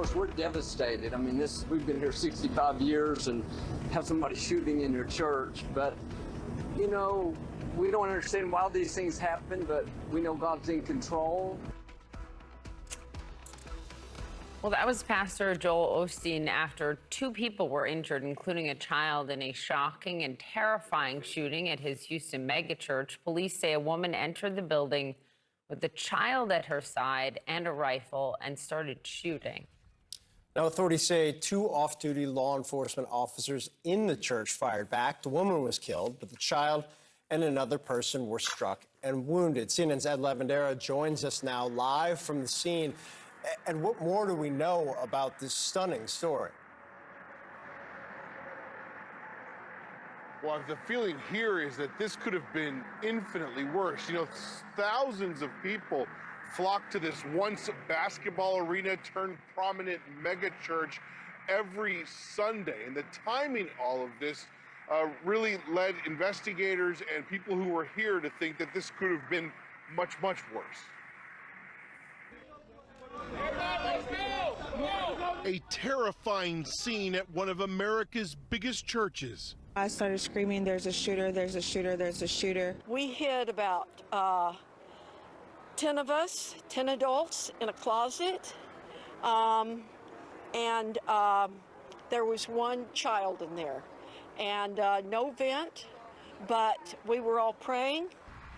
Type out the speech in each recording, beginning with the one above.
course, we're devastated. I mean, we've been here 65 years and have somebody shooting in your church. But, you know, we don't understand why these things happen, but we know God's in control. Well, that was Pastor Joel Osteen after 2 people were injured, including a child, in a shocking and terrifying shooting at his Houston megachurch. Police say a woman entered the building with a child at her side and a rifle and started shooting. Now, authorities say 2 off-duty law enforcement officers in the church fired back. The woman was killed, but the child and another person were struck and wounded. CNN's Ed Lavandera joins us now live from the scene. And what more do we know about this stunning story? Well, the feeling here is that this could have been infinitely worse. You know, thousands of people flocked to this once basketball arena turned prominent mega church every Sunday. And the timing all of this really led investigators and people who were here to think that this could have been much, much worse. A terrifying scene at one of America's biggest churches. I started screaming, there's a shooter, there's a shooter, there's a shooter. We hid about 10 of us, 10 adults in a closet. And there was one child in there. And no vent, but we were all praying.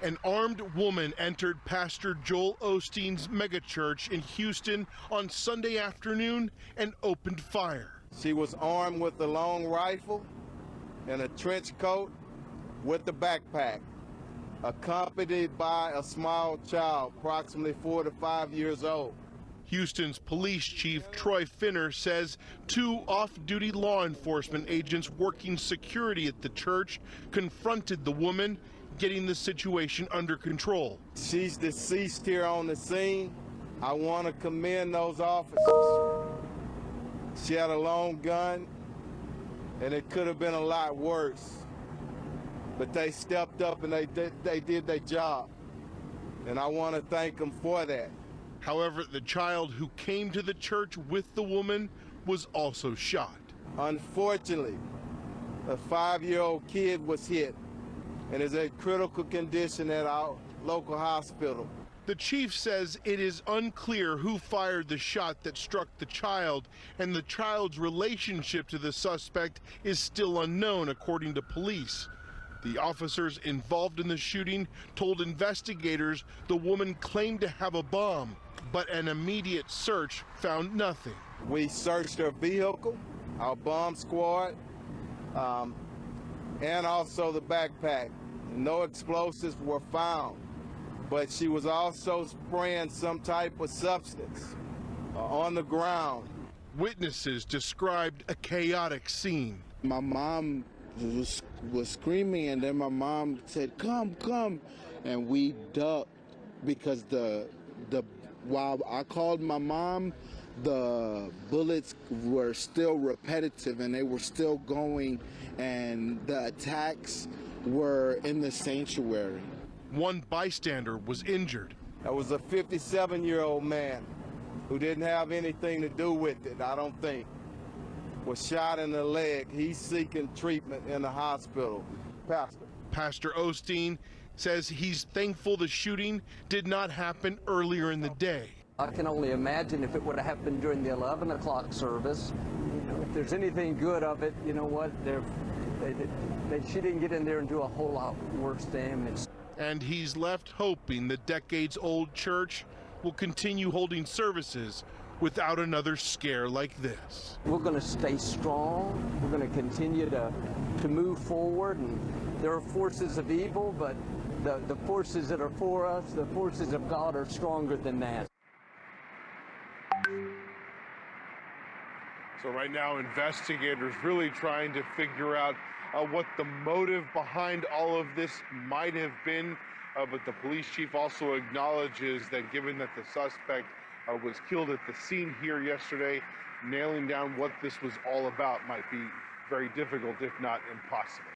An armed woman entered Pastor Joel Osteen's megachurch in Houston on Sunday afternoon and opened fire. She was armed with a long rifle and a trench coat with a backpack, accompanied by a small child, approximately 4 to 5 years old. Houston's police chief Troy Finner says 2 off-duty law enforcement agents working security at the church confronted the woman, getting the situation under control. She's deceased here on the scene. I want to commend those officers. She had a long gun, and it could have been a lot worse. But they stepped up and they did their job. And I want to thank them for that. However, the child who came to the church with the woman was also shot. Unfortunately, a 5-year-old kid was hit and is in critical condition at our local hospital. The chief says it is unclear who fired the shot that struck the child, and the child's relationship to the suspect is still unknown, according to police. The officers involved in the shooting told investigators the woman claimed to have a bomb, but an immediate search found nothing. We searched her vehicle, our bomb squad, and also the backpack. No explosives were found, but she was also spraying some type of substance on the ground. Witnesses described a chaotic scene. My mom was screaming, and then my mom said, "Come, come," and we ducked because while I called my mom, the bullets were still repetitive and they were still going, and the attacks were in the sanctuary. One bystander was injured. That was a 57-year-old man who didn't have anything to do with it, I don't think. Was shot in the leg. He's seeking treatment in the hospital. Pastor Osteen says he's thankful the shooting did not happen earlier in the day. I can only imagine if it would have happened during the 11 o'clock service. If there's anything good of it, you know what? She didn't get in there and do a whole lot worse damage. And he's left hoping the decades-old church will continue holding services without another scare like this. We're going to stay strong. We're going to continue to move forward. And there are forces of evil, but the forces that are for us, the forces of God, are stronger than that. So right now, investigators really trying to figure out what the motive behind all of this might have been. But the police chief also acknowledges that given that the suspect was killed at the scene here yesterday, nailing down what this was all about might be very difficult, if not impossible.